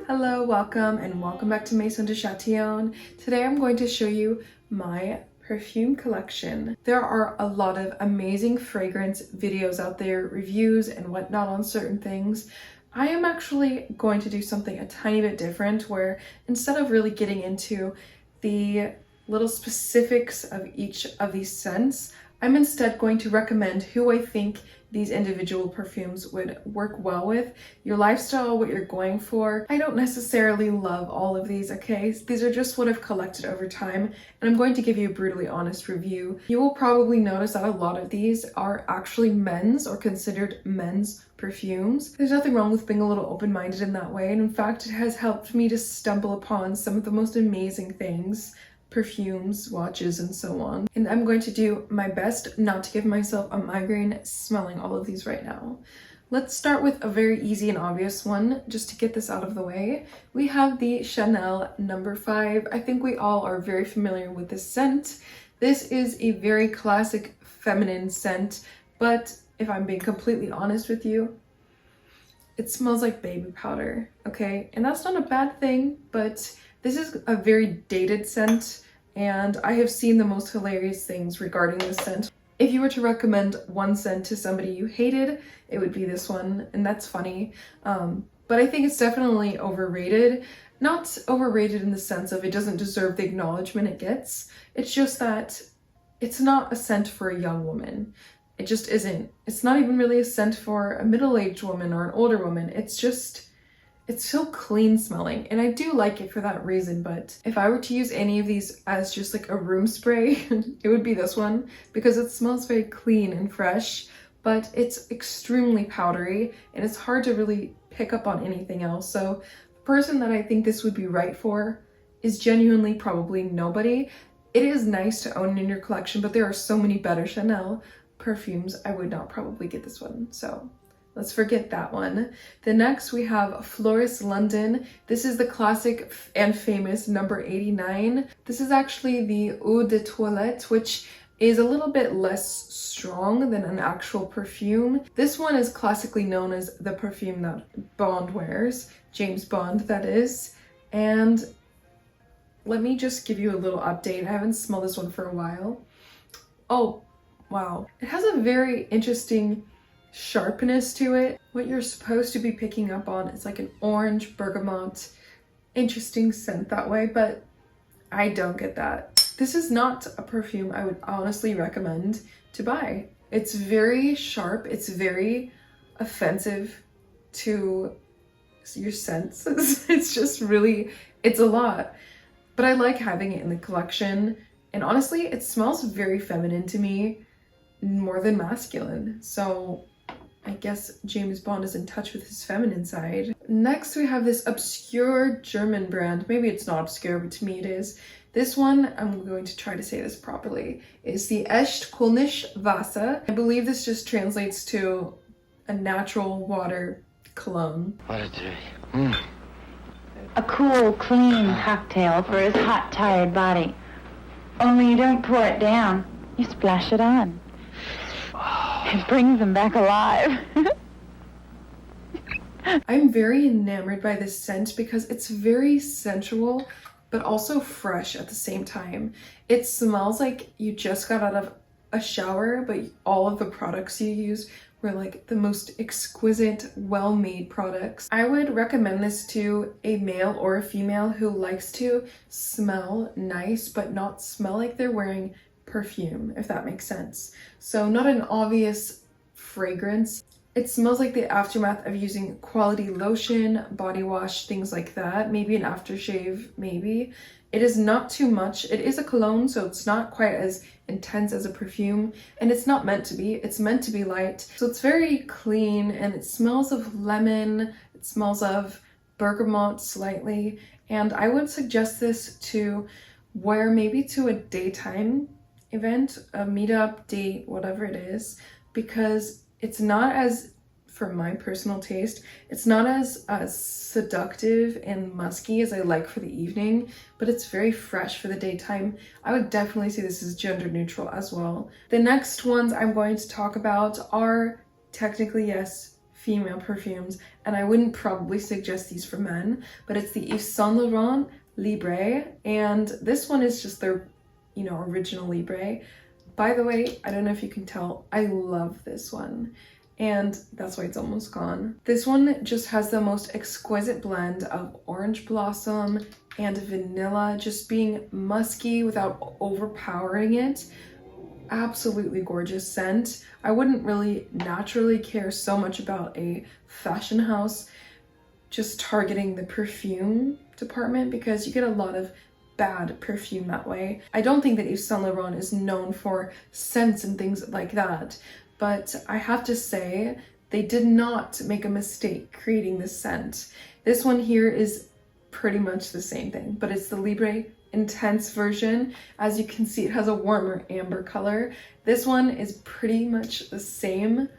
Hello, welcome back to Maison de Chatillon. Today I'm going to show you my perfume collection. There are a lot of amazing fragrance videos out there, reviews and whatnot on certain things. I am actually going to do something a tiny bit different where instead of really getting into the little specifics of each of these scents, I'm instead going to recommend who I think these individual perfumes would work well with, your lifestyle, what you're going for. I don't necessarily love all of these, okay? These are just what I've collected over time, and I'm going to give you a brutally honest review. You will probably notice that a lot of these are actually men's or considered men's perfumes. There's nothing wrong with being a little open-minded in that way, and in fact, it has helped me to stumble upon some of the most amazing things, perfumes, watches, and so on. And I'm going to do my best not to give myself a migraine smelling all of these right now. Let's start with a very easy and obvious one, just to get this out of the way. We have the Chanel No. 5. I think we all are very familiar with this scent. This is a very classic feminine scent, but if I'm being completely honest with you, it smells like baby powder, okay? And that's not a bad thing, but this is a very dated scent, and I have seen the most hilarious things regarding this scent. If you were to recommend one scent to somebody you hated, it would be this one, and that's funny. But I think it's definitely overrated. Not overrated in the sense of it doesn't deserve the acknowledgement it gets. It's just that it's not a scent for a young woman. It just isn't. It's not even really a scent for a middle-aged woman or an older woman. It's so clean smelling, and I do like it for that reason, but if I were to use any of these as just like a room spray, it would be this one, because it smells very clean and fresh, but it's extremely powdery, and it's hard to really pick up on anything else. So the person that I think this would be right for is genuinely probably nobody. It is nice to own in your collection, but there are so many better Chanel perfumes. I would not probably get this one, so let's forget that one. The next we have Floris London. This is the classic and famous number 89. This is actually the Eau de Toilette, which is a little bit less strong than an actual perfume. This one is classically known as the perfume that Bond wears, James Bond that is. And let me just give you a little update. I haven't smelled this one for a while. Oh, wow. It has a very interesting sharpness to it. What you're supposed to be picking up on is like an orange bergamot, interesting scent that way, but I don't get that. This is not a perfume I would honestly recommend to buy. It's very sharp, it's very offensive to your senses. It's just really, it's a lot, but I like having it in the collection, and honestly it smells very feminine to me, more than masculine. So I guess James Bond is in touch with his feminine side. Next we have this obscure German brand. Maybe it's not obscure, but to me it is. This one, I'm going to try to say this properly, is the Echt Kolnisch Wasser. I believe this just translates to a natural water cologne. What a day. A cool, clean cocktail for his hot, tired body. Only you don't pour it down, you splash it on. It brings them back alive. I'm very enamored by this scent because it's very sensual, but also fresh at the same time. It smells like you just got out of a shower, but all of the products you use were like the most exquisite, well-made products. I would recommend this to a male or a female who likes to smell nice, but not smell like they're wearing perfume, if that makes sense. So not an obvious fragrance. It smells like the aftermath of using quality lotion, body wash, things like that. Maybe an aftershave, maybe. It is not too much. It is a cologne, so it's not quite as intense as a perfume, and it's not meant to be. It's meant to be light. So it's very clean, and it smells of lemon. It smells of bergamot slightly, and I would suggest this to wear maybe to a daytime event, a meetup, date, whatever it is, because it's not as, for my personal taste, it's not as seductive and musky as I like for the evening, but it's very fresh for the daytime. I would definitely say this is gender neutral as well. The next ones I'm going to talk about are technically, yes, female perfumes, and I wouldn't probably suggest these for men, but it's the Yves Saint Laurent Libre, and this one is just their, you know, original Libre. By the way, I don't know if you can tell, I love this one, and that's why it's almost gone. This one just has the most exquisite blend of orange blossom and vanilla, just being musky without overpowering it. Absolutely gorgeous scent. I wouldn't really naturally care so much about a fashion house just targeting the perfume department, because you get a lot of bad perfume that way. I don't think that Yves Saint Laurent is known for scents and things like that, but I have to say they did not make a mistake creating this scent. This one here is pretty much the same thing, but it's the Libre Intense version. As you can see, it has a warmer amber color. This one is pretty much the same,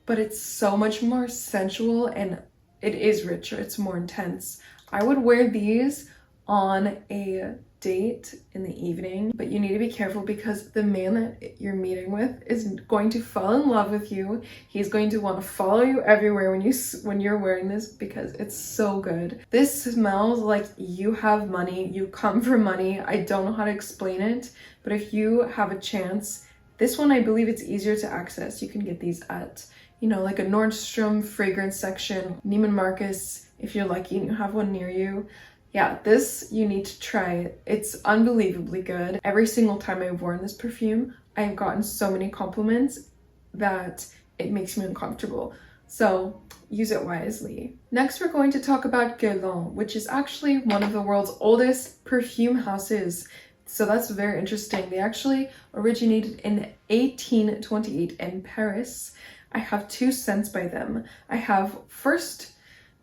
but it's so much more sensual and it is richer, it's more intense. I would wear these on a date in the evening, but you need to be careful because the man that you're meeting with is going to fall in love with you. He's going to want to follow you everywhere when you're wearing this, because it's so good. This smells like you have money, you come for money. I don't know how to explain it, but if you have a chance, this one, I believe it's easier to access. You can get these at, you know, like a Nordstrom fragrance section, Neiman Marcus, if you're lucky and you have one near you. Yeah, this, you need to try it. It's unbelievably good. Every single time I've worn this perfume, I've gotten so many compliments that it makes me uncomfortable. So use it wisely. Next, we're going to talk about Guerlain, which is actually one of the world's oldest perfume houses. So that's very interesting. They actually originated in 1828 in Paris. I have two scents by them. I have first,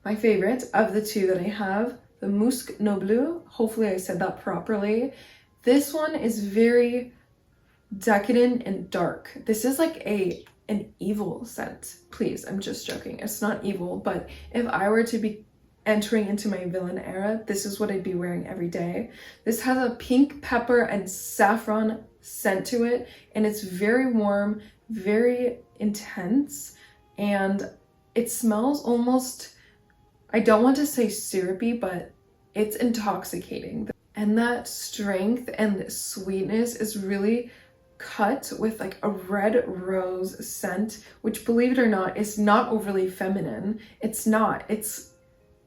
my favorite of the two that I have, the Musc Noble. Hopefully I said that properly. This one is very decadent and dark. This is like an evil scent. Please, I'm just joking. It's not evil, but if I were to be entering into my villain era, this is what I'd be wearing every day. This has a pink pepper and saffron scent to it, and it's very warm, very intense, and it smells almost, I don't want to say syrupy, but it's intoxicating. And that strength and sweetness is really cut with like a red rose scent, which, believe it or not, is not overly feminine. It's not. It's,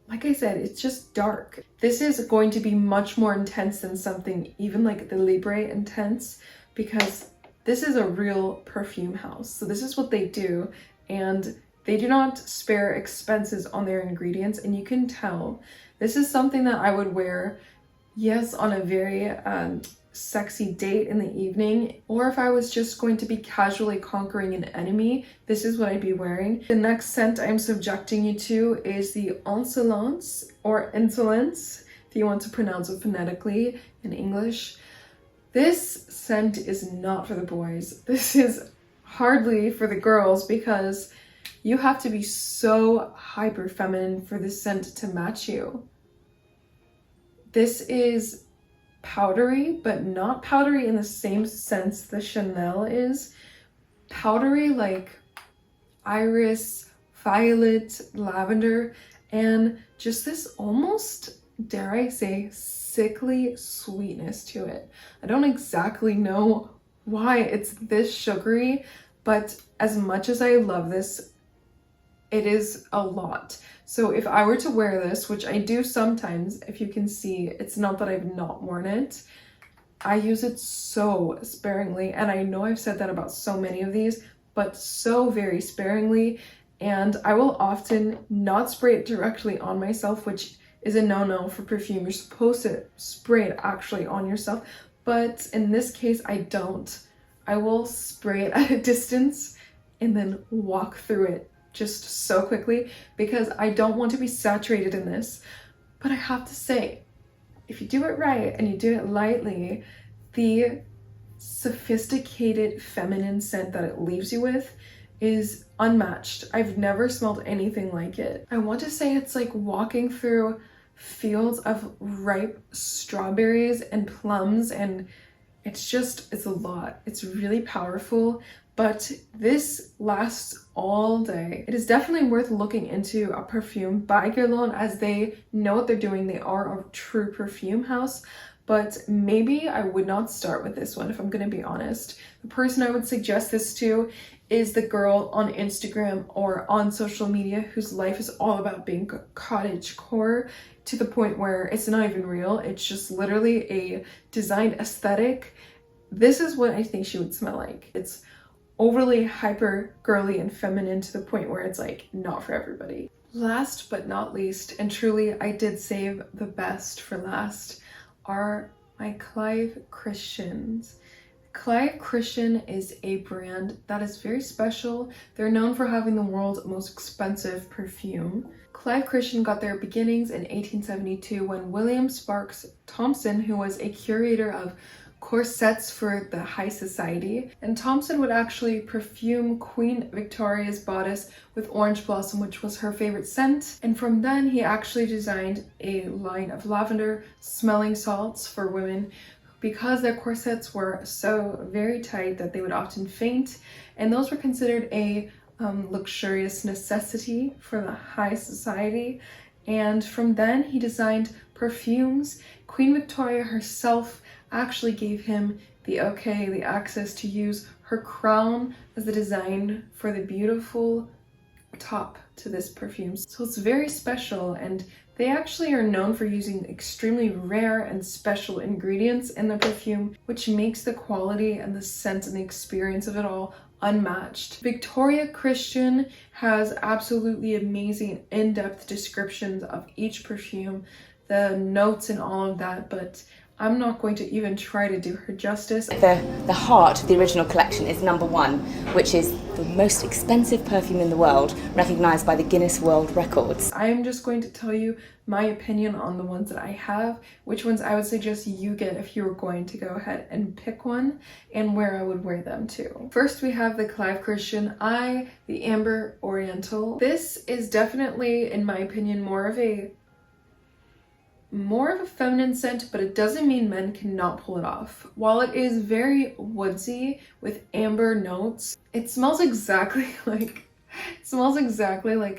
like I said, it's just dark. This is going to be much more intense than something even like the Libre Intense, because this is a real perfume house. So this is what they do, and they do not spare expenses on their ingredients, and you can tell. This is something that I would wear, yes, on a very sexy date in the evening, or if I was just going to be casually conquering an enemy, this is what I'd be wearing. The next scent I'm subjecting you to is the Insolence, or Insolence, if you want to pronounce it phonetically in English. This scent is not for the boys. This is hardly for the girls, because you have to be so hyper feminine for this scent to match you. This is powdery, but not powdery in the same sense the Chanel is. Powdery like iris, violet, lavender, and just this almost, dare I say, sickly sweetness to it. I don't exactly know why it's this sugary, but as much as I love this, it is a lot. So if I were to wear this, which I do sometimes, if you can see, it's not that I've not worn it. I use it so sparingly, and I know I've said that about so many of these, but so very sparingly. And I will often not spray it directly on myself, which is a no-no for perfume. You're supposed to spray it actually on yourself, but in this case, I don't. I will spray it at a distance and then walk through it just so quickly, because I don't want to be saturated in this. But I have to say, if you do it right and you do it lightly, the sophisticated feminine scent that it leaves you with is unmatched. I've never smelled anything like it. I want to say it's like walking through fields of ripe strawberries and plums, and it's a lot. It's really powerful, but this lasts all day. It is definitely worth looking into a perfume by Guerlain, as they know what they're doing. They are a true perfume house, but maybe I would not start with this one if I'm gonna be honest. The person I would suggest this to is the girl on Instagram or on social media whose life is all about being cottagecore, to the point where it's not even real. It's just literally a designed aesthetic. This is what I think she would smell like. It's overly hyper girly and feminine to the point where it's like not for everybody. Last but not least, and truly I did save the best for last, are my Clive Christians. Clive Christian is a brand that is very special. They're known for having the world's most expensive perfume. Clive Christian got their beginnings in 1872 when William Sparks Thompson, who was a curator of corsets for the high society, and Thompson would actually perfume Queen Victoria's bodice with orange blossom, which was her favorite scent. And from then he actually designed a line of lavender smelling salts for women because their corsets were so very tight that they would often faint, and those were considered a luxurious necessity for the high society. And from then he designed perfumes. Queen Victoria herself actually gave him the access to use her crown as the design for the beautiful top to this perfume. So it's very special, and they actually are known for using extremely rare and special ingredients in the perfume, which makes the quality and the scent and the experience of it all unmatched. Victoria Christian has absolutely amazing in-depth descriptions of each perfume, the notes and all of that, but I'm not going to even try to do her justice. The heart of the original collection is number 1, which is the most expensive perfume in the world, recognised by the Guinness World Records. I am just going to tell you my opinion on the ones that I have, which ones I would suggest you get if you were going to go ahead and pick one, and where I would wear them to. First we have the Clive Christian the Amber Oriental. This is definitely, in my opinion, more of a feminine scent, but it doesn't mean men cannot pull it off. While it is very woodsy with amber notes, it smells exactly like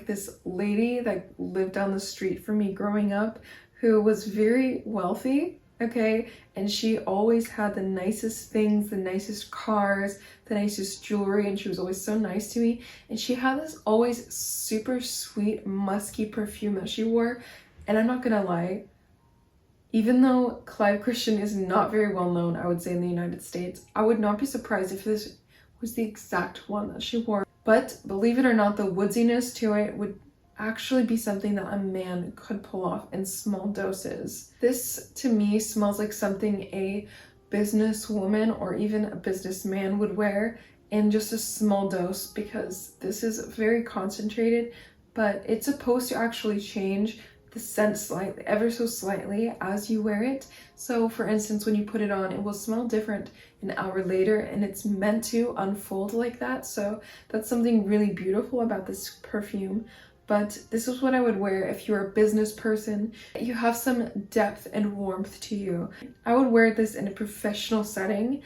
this lady that lived down the street from me growing up, who was very wealthy, okay, and she always had the nicest things, the nicest cars, the nicest jewelry, and she was always so nice to me. And she had this always super sweet musky perfume that she wore, and I'm not gonna lie, even though Clive Christian is not very well known, I would say, in the United States, I would not be surprised if this was the exact one that she wore. But believe it or not, the woodsiness to it would actually be something that a man could pull off in small doses. This, to me, smells like something a businesswoman or even a businessman would wear in just a small dose, because this is very concentrated, but it's supposed to actually change the scent slightly, ever so slightly, as you wear it. So for instance, when you put it on, it will smell different an hour later, and it's meant to unfold like that. So that's something really beautiful about this perfume. But this is what I would wear if you're a business person. You have some depth and warmth to you. I would wear this in a professional setting.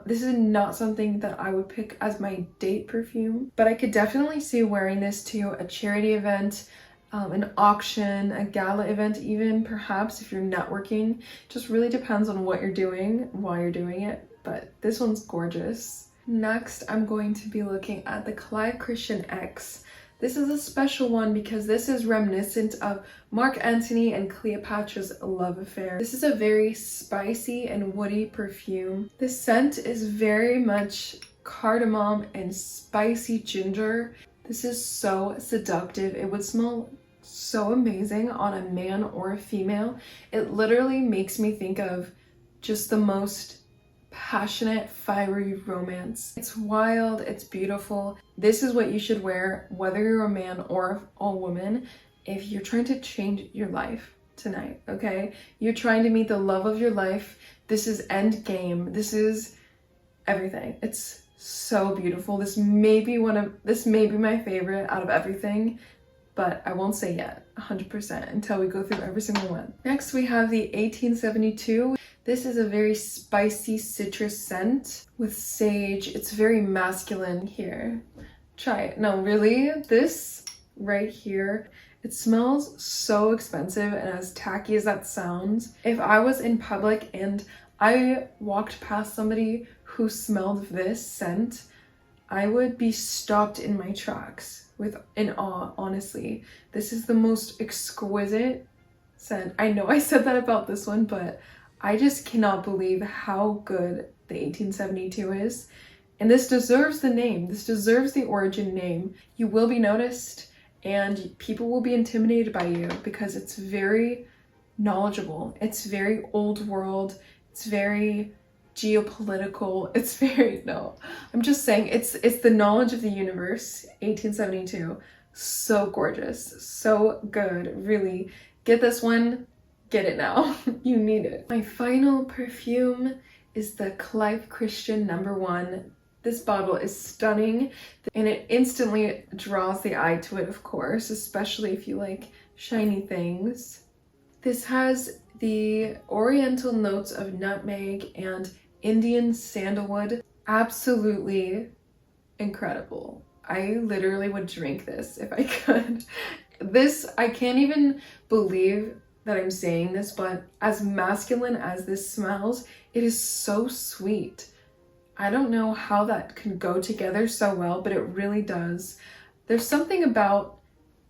This is not something that I would pick as my date perfume, but I could definitely see wearing this to a charity event, an auction, a gala event even, perhaps if you're networking. Just really depends on what you're doing, why you're doing it, but this one's gorgeous. Next, I'm going to be looking at the Clive Christian X. This is a special one because this is reminiscent of Mark Antony and Cleopatra's love affair. This is a very spicy and woody perfume. The scent is very much cardamom and spicy ginger. This is so seductive. It would smell so amazing on a man or a female. It literally makes me think of just the most passionate, fiery romance. It's wild, it's beautiful. This is what you should wear, whether you're a man or a woman, if you're trying to change your life tonight, okay? You're trying to meet the love of your life. This is end game. This is everything. It's so beautiful. This may be my favorite out of everything, but I won't say yet 100% until we go through every single one. Next, we have the 1872. This is a very spicy citrus scent with sage. It's very masculine. Here, try it. No, really, this right here, it smells so expensive, and as tacky as that sounds, if I was in public and I walked past somebody who smelled this scent, I would be stopped in my tracks in awe, honestly. This is the most exquisite scent. I know I said that about this one, but I just cannot believe how good the 1872 is. And this deserves the name. This deserves the origin name. You will be noticed and people will be intimidated by you because it's very knowledgeable. It's very old world. It's very geopolitical. It's very, no, I'm just saying it's the knowledge of the universe. 1872. So gorgeous. So good. Really. Get this one. Get it now. You need it. My final perfume is the Clive Christian No. 1. This bottle is stunning and it instantly draws the eye to it, of course, especially if you like shiny things. This has the oriental notes of nutmeg and Indian sandalwood. Absolutely incredible. I literally would drink this if I could. This, I can't even believe that I'm saying this, but as masculine as this smells, it is so sweet. I don't know how that can go together so well, but it really does. There's something about,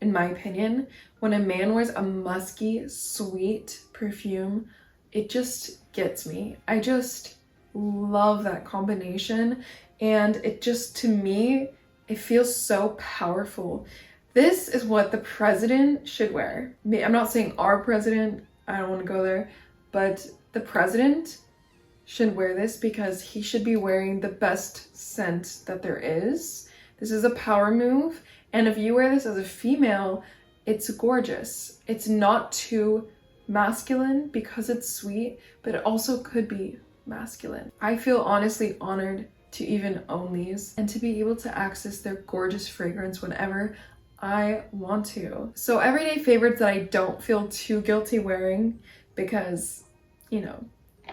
in my opinion, when a man wears a musky, sweet perfume, it just gets me. I just love that combination, and it just, to me, it feels so powerful. This is what the president should wear. I'm not saying our president, I don't want to go there, but the president should wear this because he should be wearing the best scent that there is. This is a power move, and if you wear this as a female, it's gorgeous. It's not too masculine because it's sweet, but it also could be masculine. I feel honestly honored to even own these and to be able to access their gorgeous fragrance whenever I want to. So everyday favorites that I don't feel too guilty wearing because, you know,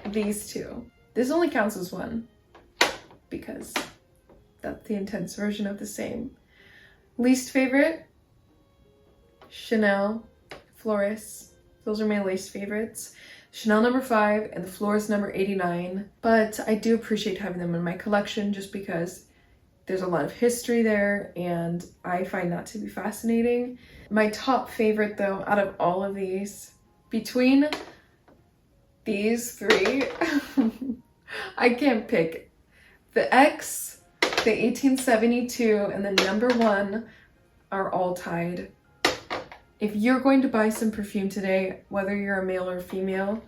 these two. This only counts as one because that's the intense version of the same. Least favorite, Chanel, Floris. Those are my least favorites. Chanel No. 5 and the Floris No. 89. But I do appreciate having them in my collection just because there's a lot of history there and I find that to be fascinating. My top favorite though, out of all of these, between these three, I can't pick. The X, the 1872, and the No. 1 are all tied. If you're going to buy some perfume today, whether you're a male or female,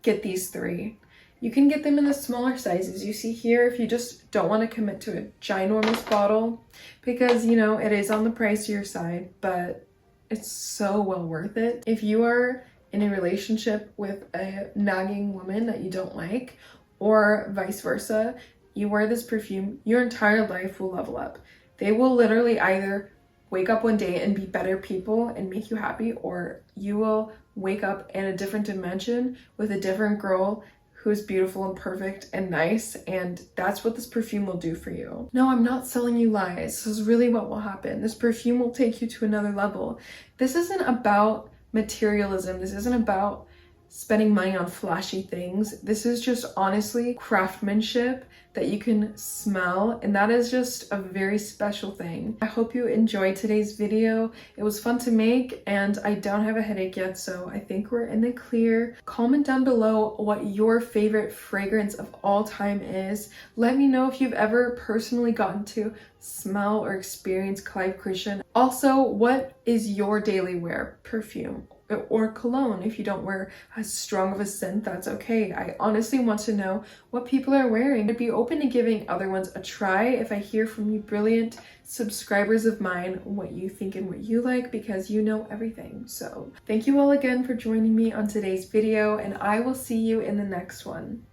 get these three. You can get them in the smaller sizes you see here if you just don't want to commit to a ginormous bottle because, you know, it is on the pricier side, but it's so well worth it. If you are in a relationship with a nagging woman that you don't like, or vice versa, you wear this perfume, your entire life will level up. They will literally either wake up one day and be better people and make you happy, or you will wake up in a different dimension with a different girl who's beautiful and perfect and nice, and that's what this perfume will do for you. No, I'm not selling you lies. This is really what will happen. This perfume will take you to another level. This isn't about materialism. This isn't about spending money on flashy things. This is just honestly craftsmanship that you can smell, and that is just a very special thing. I hope you enjoyed today's video. It was fun to make and I don't have a headache yet, so I think we're in the clear. Comment down below what your favorite fragrance of all time is. Let me know if you've ever personally gotten to smell or experience Clive Christian. Also, what is your daily wear perfume? Or cologne. If you don't wear as strong of a scent, that's okay. I honestly want to know what people are wearing. I'd be open to giving other ones a try if I hear from you brilliant subscribers of mine what you think and what you like, because you know everything. So thank you all again for joining me on today's video, and I will see you in the next one.